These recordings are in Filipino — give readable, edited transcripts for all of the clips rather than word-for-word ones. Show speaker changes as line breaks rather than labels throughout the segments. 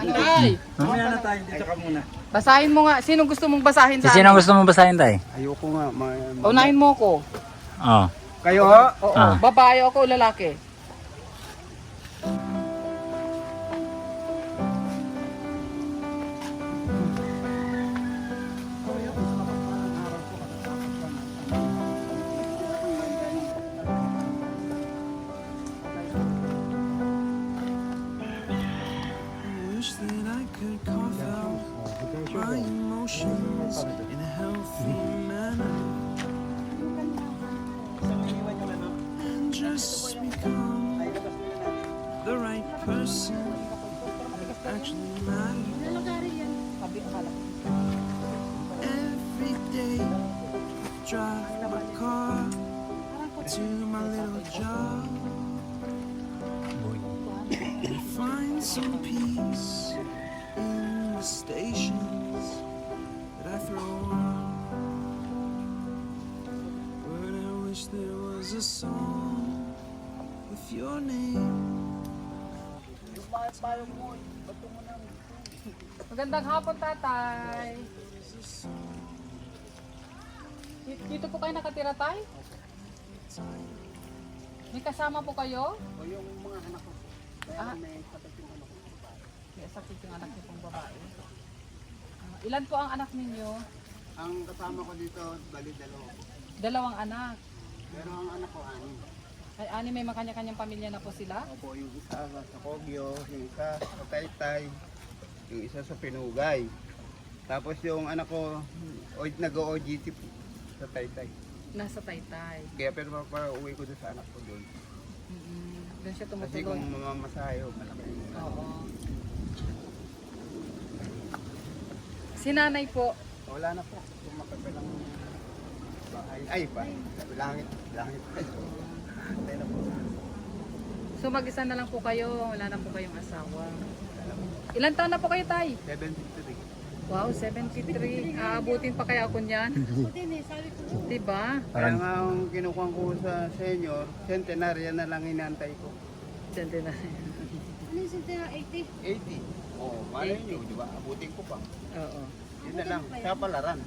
Tay!
Mamaya na tayo, dito ka muna.
Basahin mo nga. Sinong gusto mong basahin sa
Sino
amin?
gusto mong basahin, tay?
Ayoko nga.
Unahin mo ko.
Oo.
Kayo ho?
Oo.
Ah.
Babae ako o lalaki?
Wish that I could cough out my emotions in a healthy manner and just become the right person that actually matters. Every day, drive my car to my little job. Find some peace in the stations that I throw on. But I wish there was a song with your name.
Magandang hapon, tatay. Dito po kayo nakatira, tay? May kasama po kayo?
O yung mga anak ko.
Ah.
May sakit yung anak ko.
May sakit yung anak niyo pong babae. Ilan po ang anak ninyo?
Ang kasama ko dito, bali dalawa ko.
Dalawang anak.
Pero ang anak ko, anim.
Ay, ani may makanya-kanyang pamilya na po sila?
Opo, yung isa sa Kogyo, yung isa sa Taytay, yung isa sa Pinugay. Tapos yung anak ko, nag-OGT sa Taytay.
Nasa Taytay.
Kaya pero uwi ko doon sa anak ko doon.
Doon siya
Kasi
tumutulong.
kung mamamasahe, malaki.
Oo. Si nanay po,
Wala na po. Tumakapin ng bahay. Ay pa. Langit. Langit. Tayo na po.
so mag-isa na lang po kayo, wala na po kayong asawa. Ilan taon na po kayo, tay?
753.
Wow, 73. Aabutin pa kaya ako niyan? Diba?
Kaya nga ang kinukuha ko sa senior, centenarian na lang inantay ko.
Diyan na.
Ano yung sentena 80?
80. Oh, malay nyo, di ba? Abutin ko pa.
Oo.
Yun na lang. Sa palaran.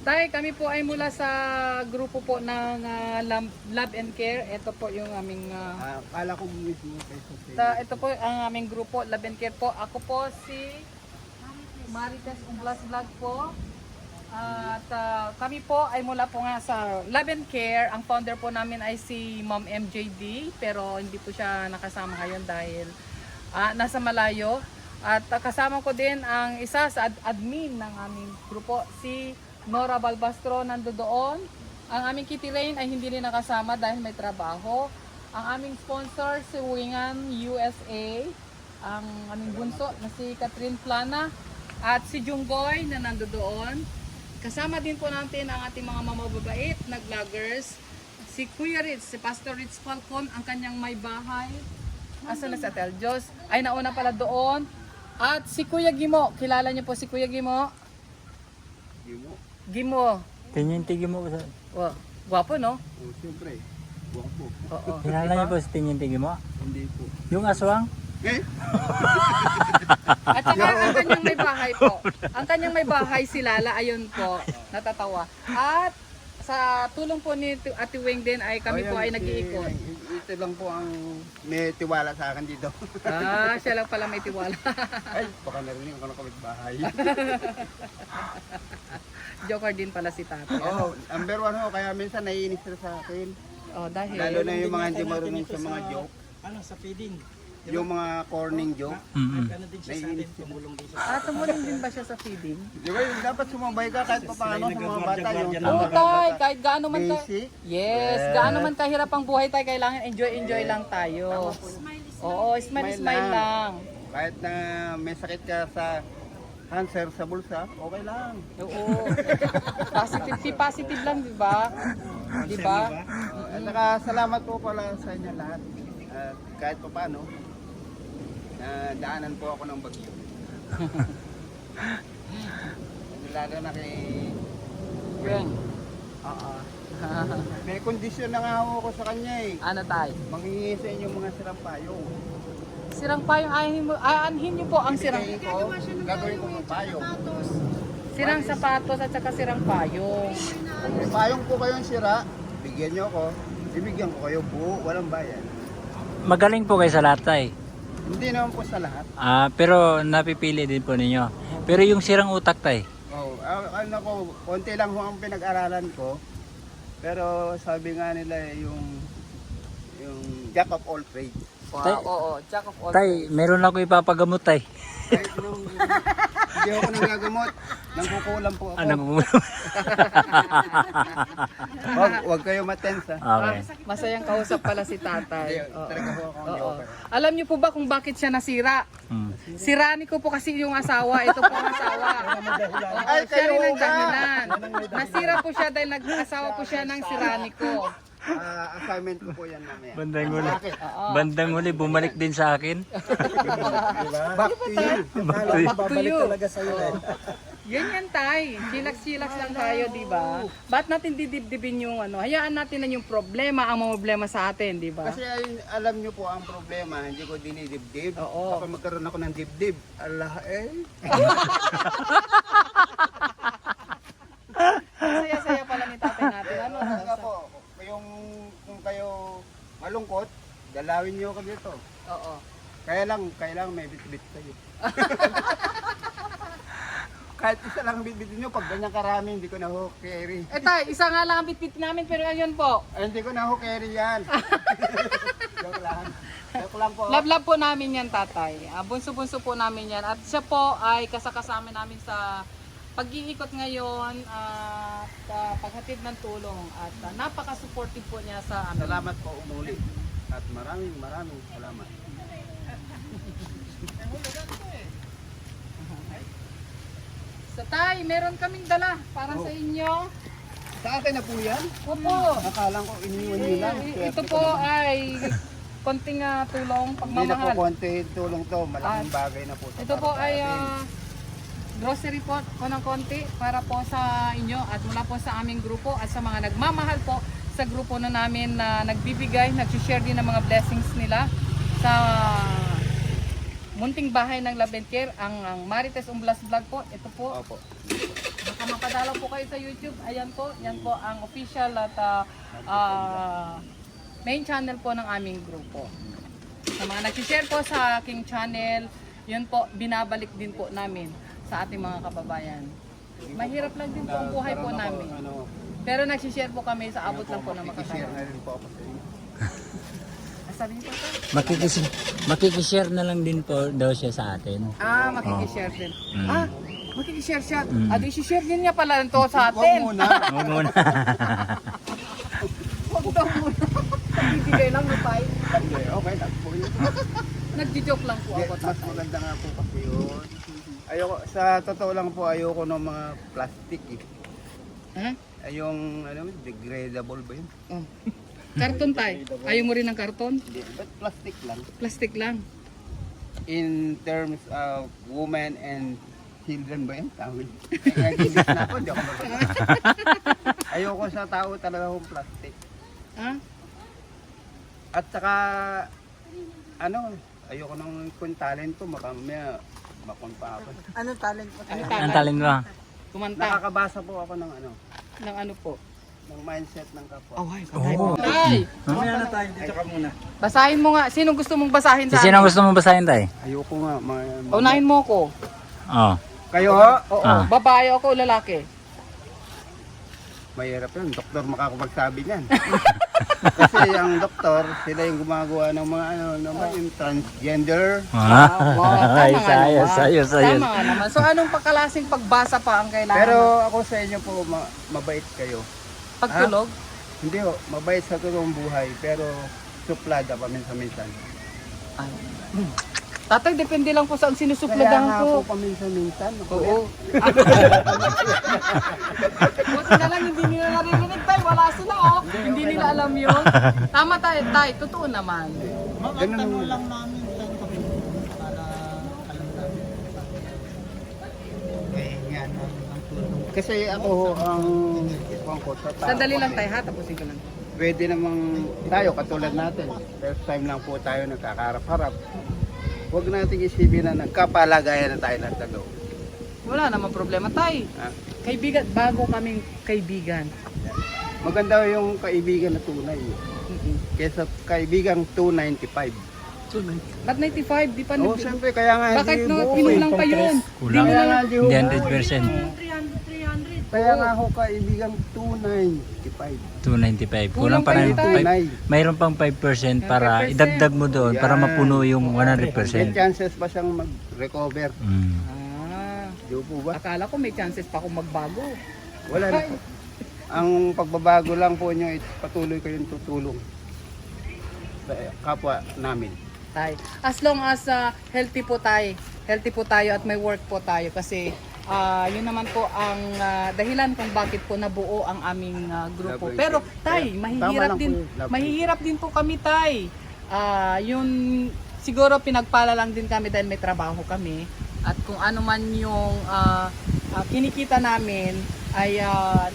Tay, kami po ay mula sa grupo po ng Love and Care. Ito po yung aming
Kala ko mismo kayo sa senior.
ito po ang aming grupo, Love and Care po. Ako po si Marites Umblas Vlog po. At kami po ay mula po nga sa Love and Care. Ang founder po namin ay si Ma'am MJD, pero hindi po siya nakasama ngayon dahil nasa malayo. At kasama ko din ang isa sa admin ng aming grupo, si Nora Balbastro, nando doon. Ang aming Kitty Rain ay hindi rin nakasama dahil may trabaho. Ang aming sponsor si Wingan USA. Ang aming bunso na si Catherine Plana. At si Junggoy na nando doon. Kasama din po natin ang ating mga mamababait na vloggers. Si Kuya Ritz, si Pastor Ritz Falcon, ang kanyang may bahay. Asa na sa Tel Diyos? Ay nauna pala doon. At si Kuya Gimo, kilala niyo po si Kuya Gimo?
Di mo.
Gimo.
Tinyintig mo ba?
Wow, gwapo no?
Oh, siyempre. Guwapo.
Oo.
Kilala niyo po si tinyintig mo?
Hindi po.
Yung aswang?
Eh?
At saka ang kanyang may bahay po. Ang kanyang may bahay si Lala, ayun po, natatawa. At sa tulong po ni Ate Weng din ay kami po ay nag-iikot.
Ito lang po ang may tiwala sa akin dito.
Siya lang pala may tiwala.
Ay, baka narinig ako ng kapitbahay.
Joker din pala si Tatay.
Oh, number one ho, kaya minsan naiinis sila sa akin.
Oh, dahil
Lalo na yung mga hindi marunong sa mga joke.
Ano sa feeding?
Yung mga corning joke.
Ano din siya sa atin,
Naiinis sila.
tumulong din siya.
tumulong din ba siya sa feeding?
Di ba yung dapat sumabay ka kahit pa paano sa mga bata yung
Oo, Tay, kahit gaano man ka.
basic.
Yes, gaano man kahirap ang buhay tayo, kailangan enjoy lang tayo. Oo, smile lang.
Kahit na may sakit ka sa cancer sa bulsa, okay lang.
Oo. Positive lang, di ba? Di ba?
At saka salamat po pala sa inyo lahat. At kahit pa paano, daanan po ako ng bagyo. Lalo na kay
Weng.
Oo. May kondisyon na nga ako sa kanya eh.
Ano tayo?
Manghingi sa inyo mga sirang payong.
Sirang payong, aanhin niyo po ang sirang,
Ko, gagawin ko ng payong.
sirang sapatos at saka sirang payong.
May payong po kayong sira, bigyan nyo ko. Ibigyan ko kayo buo, walang bayan.
Magaling po kayo sa lahat tay.
Hindi naman po sa lahat.
Pero napipili din po ninyo. Pero yung sirang utak tay.
Oh, ano ko, konti lang ho ang pinag-aralan ko. Pero sabi nga nila yung jack of all trades.
Wow, oo, jack of all
Tay, meron ako ipapagamot tay.
Kahit nung hindi ako nagagamot, nangkukulam po ako.
Ano po?
Wag kayo matense ha.
Okay.
Masayang kausap pala si
Hindi,
tatay. Oo.
talaga ho akong
Oo.
joker.
Alam niyo po ba kung bakit siya nasira? Sirani ko po kasi yung asawa. Ito po ang asawa.
Ay,
Siya rin
kayo
ang
ba?
dahilan. Nasira po siya dahil nag-asawa po siya ng sirani ko.
Assignment ko po yan mamaya.
Bandang huli.
Bakit?
Bandang huli, bumalik din sa akin.
Back to you.
Back to you.
Talaga sa'yo eh.
Yan yan tay. Chillax lang tayo, di ba? Ba't natin didibdibin yung ano? Hayaan natin na yung problema ang mga problema sa atin, di ba?
Kasi alam nyo po ang problema, hindi ko dinidibdib.
Oo.
Baka magkaroon ako ng dibdib. Allah
Saya-saya pala ni tatay natin. Ano?
Nga po, kung kayo malungkot, dalawin nyo ako dito.
Oo.
Kaya lang may bit-bit kayo. Kahit isa lang bit-bit nyo, pag ganyan karami, hindi ko na ho carry.
Eh tay, isa nga lang ang bitbit namin pero ayun po.
Ay, hindi ko na ho carry yan. Joke lang. Joke lang po.
Love po namin yan tatay. Bunso-bunso po namin yan. At siya po ay kasakasama namin sa pag-iikot ngayon at paghatid ng tulong. At napaka-supportive po niya sa amin.
Salamat po umuli. At maraming salamat.
Sa tay, meron kaming dala para sa inyo.
Sa akin na po yan.
Opo.
Akala ko iniwan nyo lang.
Ito po ay konting tulong,
Hindi na po
pagmamahal.
konti tulong to. Malaking bagay na po. sa
Ito po
para sa
ay
atin.
grocery po ng konti para po sa inyo at mula po sa aming grupo at sa mga nagmamahal po sa grupo na namin na nagbibigay, nag-share din ng mga blessings nila sa munting bahay ng Love and Care, ang Marites Umblas Vlog po. Ito po,
Opo.
baka mapadalaw po kayo sa YouTube. Ayan po, yan po ang official at main channel po ng aming grupo. Sa mga nag-share po sa aking channel, yun po, binabalik din po namin sa ating mga kababayan. Mahirap lang din po ang buhay po namin. Pero nag-share po kami sa abot lang po na
Makikishare
makakaya.
na rin po ako sa inyo.
Sabi niyo po,
Makikishare na lang din po daw siya sa atin.
makikishare din.
Mm.
Makikishare siya. Adi, i-share din niya pala ito sa
Huwag
atin.
muna.
Huwag muna.
Huwag daw muna. Nagbibigay lang ng pay.
Okay lang po yun.
Nagdi-joke lang po ako.
Mas maganda nga po kasi yun. Ayoko, sa totoo lang po, ayoko ng mga plastic eh.
Hmm?
Ay yung, degradable ba yun?
Oh. Karton tay. Ayaw mo rin ng karton?
Hindi, but plastic lang.
Plastic lang.
In terms of women and children ba yun? Tawid. Nag-ibig na ako, di ako mag- Ayoko sa tao talaga kung plastic.
Ha?
At saka, ayoko nang kung talent ko, makamaya makunpa ako.
Anong talent mo?
Ang talent mo.
Kumanta.
Nakakabasa po ako ng
Ng ano po?
ng mindset ng kapwa.
Oh, Tay!
Mamaya na tayo, dito ka muna.
Basahin mo nga. Sino gusto mong basahin sa
Sino
akin?
gusto mong basahin tay?
Ayoko nga.
Unahin mo ko.
Oh.
Kayo ho?
Oo.
Ah.
Babae ako o lalaki?
Mahirap yun. Doktor makakapagsabi niyan. Kasi ang doktor, sila yung gumagawa ng mga yung transgender.
Ayos, ayos, ayos, ayos.
Tama nga naman. So anong pagkalasing pagbasa pa ang kailangan?
Pero ako sa inyo po, mabait kayo.
Pagtulog?
Hindi ho, mabait sa totoong buhay, pero suplada paminsan-minsan.
Tatay, depende lang po sa ang
Kaya
sinusupladahan
nga
ko.
po paminsan-minsan.
Oo. Buti na lang hindi nila naririnig tayo. Wala sila oh. Hindi nila alam yun. Tama tayo, tay. Totoo naman.
Ganun naman.
Lang namin, tayo kami para alam namin. Yan ang tulong.
Kasi ako ho, ang ipang ko sa tao.
Sandali lang
kasi
tayo ha. Tapusin ko lang.
Pwede namang tayo, katulad natin. First time lang po tayo nagkakarap-harap. huwag nating isipin na nagkapalagayan na tayo ng tagaw.
Wala naman problema tay.
Ah,
Kaibigan, bago kaming kaibigan.
maganda yung kaibigan na tunay. Kesa kaibigang 295.
Ba't 95? Di pa
Oo, siyempre, kaya nga
Bakit
hindi
no,
buo
inom
eh.
lang kayo?
Kulang.
Kaya nga hindi
Hindi
buo.
100%.
300.
Kaya nga ako kaibigang 295.
295. Kulang
Kulang
pa
pa
rin.
yun, tayo.
Tunay.
Mayroon pang 5% para
5%.
idagdag mo doon para
Yan.
mapuno yung
May
100%.
chances pa siyang mag-recover.
Mm.
Ah,
Di po ba?
akala ko may chances pa akong magbago.
Wala na po. Ang pagbabago lang po nyo, patuloy kayong tutulong sa kapwa namin.
Tay. As long as healthy po tayo at may work po tayo kasi yun naman po ang dahilan kung bakit po nabuo ang aming grupo.
Love
Pero
Ranger.
tay,
Tama
mahihirap
lang po
din.
yun, Love
Mahihirap din po kami tay. Yun siguro pinagpala lang din kami dahil may trabaho kami at kung ano man yung kinikita namin ay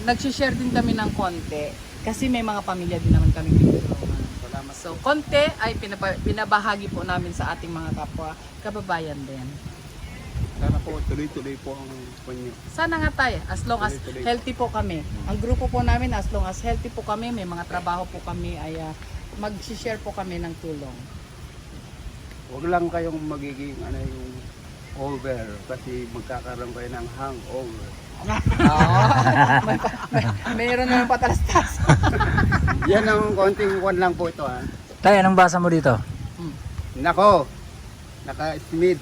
nag-share din kami ng konti kasi may mga pamilya din naman kami tinutulungan.
Salamat.
So, konti ay pinabahagi po namin sa ating mga kapwa kababayan din.
Sana po tuloy-tuloy po ang punyo.
Sana nga tayo, as long as
Tuloy-tuloy.
healthy po kami. Ang grupo po namin, as long as healthy po kami, may mga trabaho po kami, ay mag-share po kami ng tulong.
Huwag lang kayong magiging yung over kasi magkakaroon kayo ng hangover.
Mayroon naman patalastas.
Yan ang konting kwan lang po ito ha.
Tay, anong basa mo dito?
Nako, naka-smid.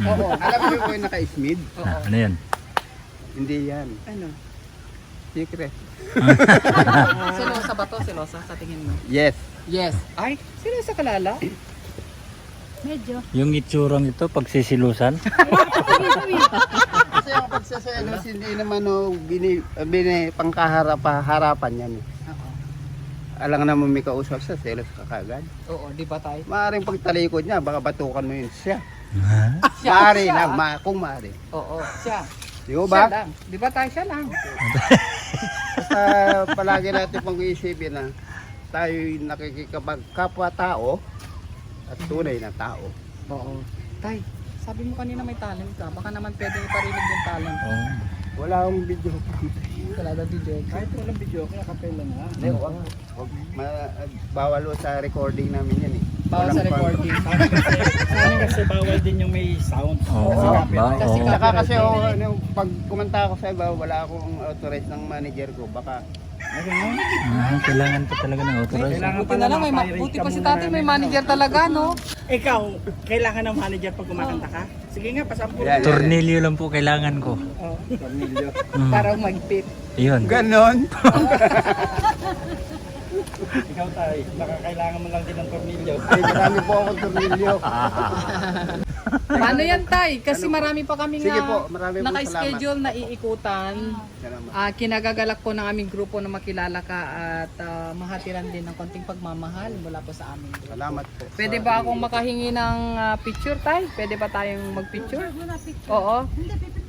Oo.
Alam mo yung naka-smid?
Oo.
Ano yun?
Hindi yan.
Ano?
Secret.
Selosa ba to? Selosa sa tingin mo?
Yes.
Yes. Ay, selosa kalala?
Medyo.
Yung itsurang ito, pagsisilusan?
Kasi ang pagsaselos hindi naman pangkaharapan yan.
Oo.
Alang naman may kausap sa selos ka kagad.
Oo, di ba tayo?
Maaaring pagtalikod niya, baka batukan mo yun siya.
Siya,
Maaari
siya.
lang, kung maaari.
Oo, siya.
Di ba
Siya
ba?
lang. Di ba tayo? Siya lang.
Basta palagi natin pang iisipin na tayo'y nakikipagkapwa-tao at tunay na tao.
Oo. Tay, sabi mo kanina may talent ka. Baka naman pwede iparinig yung talent.
Oh.
Wala akong video.
Wala na video.
Kahit walang video, kaya kapela na.
Hindi, wag. Bawal o sa recording namin yan eh.
Bawal sa
Walang
recording.
Sa amin kasi bawal din yung may sound.
Oo.
Oo.
Ba?
Kasi
Oo.
Saka kasi pag kumanta ako sa iba, wala akong authorized ng manager ko. Baka
Kailangan pa talaga ng authorized.
Kailangan
Buti na lang, buti pa si tatay may manager talaga, no?
Ikaw, kailangan ng manager pag kumakanta ka? Sige nga, pasampo.
Yan.
Tornilyo lang po kailangan ko.
pamilyo.
Mm.
Para umagpit.
Yun.
Ganon.
Ikaw tayo, baka kailangan mo lang din ng tornilyo.
Ay, marami po akong tornilyo.
Paano yan, tay? Kasi marami pa kaming
Sige po, marami po
naka-schedule na iikutan.
Salamat.
Kinagagalak po ng aming grupo na makilala ka at mahatiran din ng konting pagmamahal mula po sa aming grupo.
Salamat po.
Pwede ba akong makahingi ng picture, tay? Pwede ba tayong mag-picture?
Wala picture.
Oo.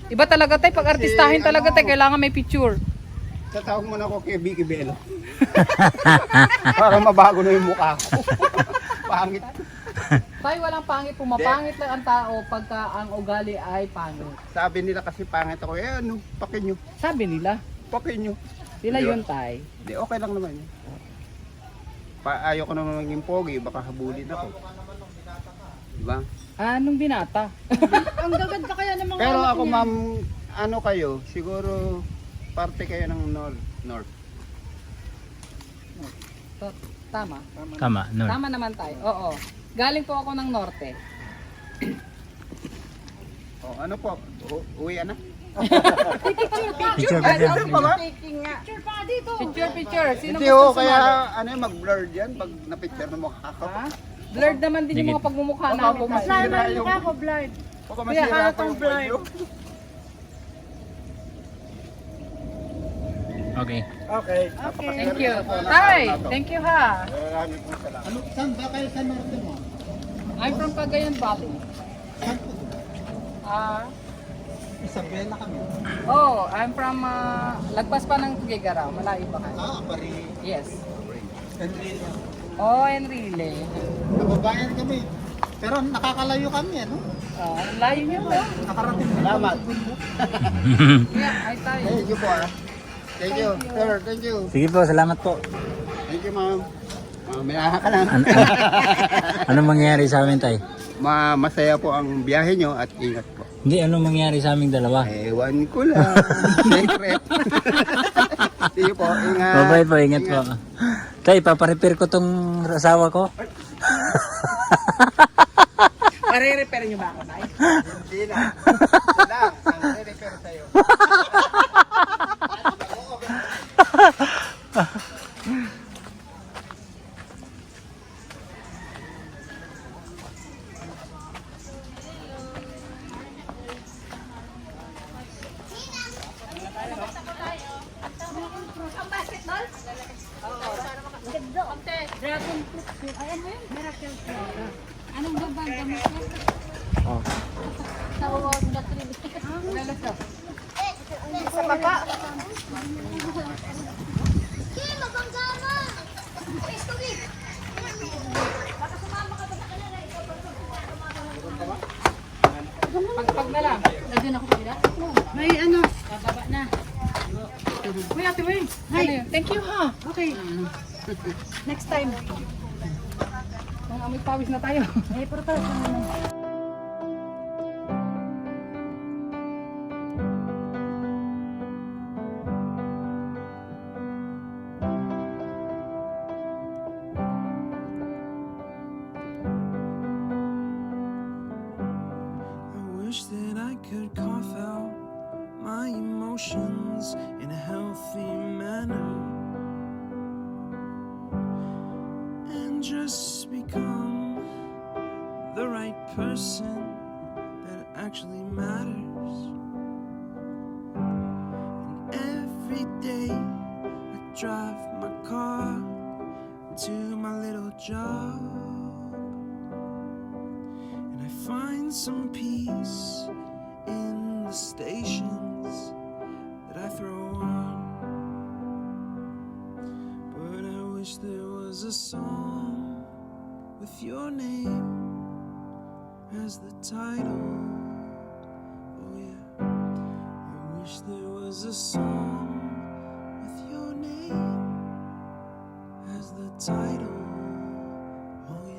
Iba talaga, tay. Pag artistahin talaga, tay, kailangan may picture.
Tatawag mo na ako kay Vicky Bello. Para mabago na yung mukha ko. Pangit.
Tay, walang pangit. Pumapangit lang ang tao pagka ang ugali ay pangit.
Sabi nila kasi pangit ako. Eh ano, pakin nyo.
Sabi nila.
Pakin nyo.
Sila
Di ba?
yun, tay.
Di, okay lang naman yun. Ayaw ko naman maging pogi, baka habulin ako. Diba?
Anong binata?
Ang gaganda kaya ng mga
Pero
anak
ako
niya.
ma'am, ano kayo, siguro parte kayo ng North.
Tama.
Tama. No.
Tama naman tayo. Oo. Galing po ako ng norte.
O, ano po, uwi na?
Picture,
Ay,
picture.
ano pa ba?
Picture pa dito.
Picture, picture. Sino
Hindi
gusto
kaya
sumali?
ano yung mag-blur dyan pag na-picture ng mukha ko.
Ha? Blurred naman din yung mga pagmumukha
Baka
namin.
pumasira
tayo.
Lalo
yung-
mukha ko blurred.
Baka
Kaya
masira ko
halatang
yung
blur.
video.
Okay.
Okay.
Thank you. Tay, thank you ha.
Maraming pong salamat.
Ano, saan ba kayo sa norte mo?
I'm from Cagayan Valley.
Saan po? Isabela kami.
Oh, I'm from lagpas pa ng Tuguegarao. Malayo ba kayo?
Pari.
Yes.
Henry.
Oh, Enrile.
Nababayan kami. Pero nakakalayo kami, ano?
Ang layo niyo po.
Nakarating.
Salamat.
Yeah, ay tayo.
Thank you po ah. Thank you, sir. Thank you.
Sige po, salamat po.
Thank you, ma'am. Mamaya ka lang.
Ano mangyayari sa amin, tay?
Masaya po ang biyahe nyo at ingat po.
Hindi, ano mangyayari sa aming dalawa?
Ewan ko lang. Secret. Sige po, ingat.
Bye po, ingat po. Tay, paparepair ko tong asawa ko.
Pare-repair niyo ba ako, Nay?
Hindi na. Wala. Ang repair sa'yo.
Dragon fruit. Ay, ano yun? Miracle fruit. Anong gabang gamot mo?
Oh.
Tawag na trili.
Sa baba. Pagpag na lang.
Nandun ako pala. May ano? Bababa na.
Uy, ate, uy. Thank you, ha.
Okay. Next time.
Mga amoy pawis na tayo.
Eh, pero tayo.
I wish that I could cough out my emotions in a healthy manner and just become the right person that actually matters. And every day I drive my car to my little job, and I find some peace in the stations that I throw on. But I wish there was a song with your name as the title. Oh yeah, I wish there was a song with your name as the title. Oh yeah.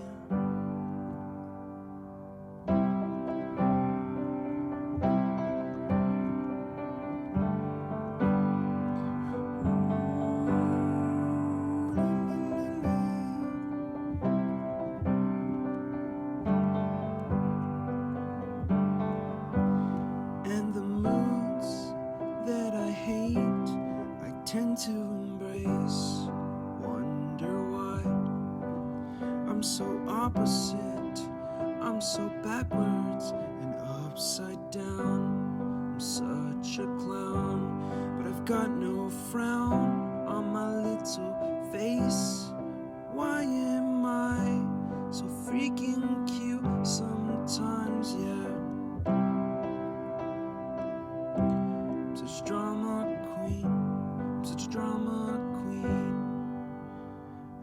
And the moods that I hate, I tend to embrace. Wonder why I'm so opposite, I'm so backwards and upside down. I'm such a clown, but I've got no frown on my little face. Why am I so freaking cute sometimes, yeah? I'm such a drama queen, I'm such a drama queen,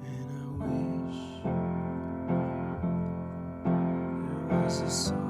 and I wish there was a song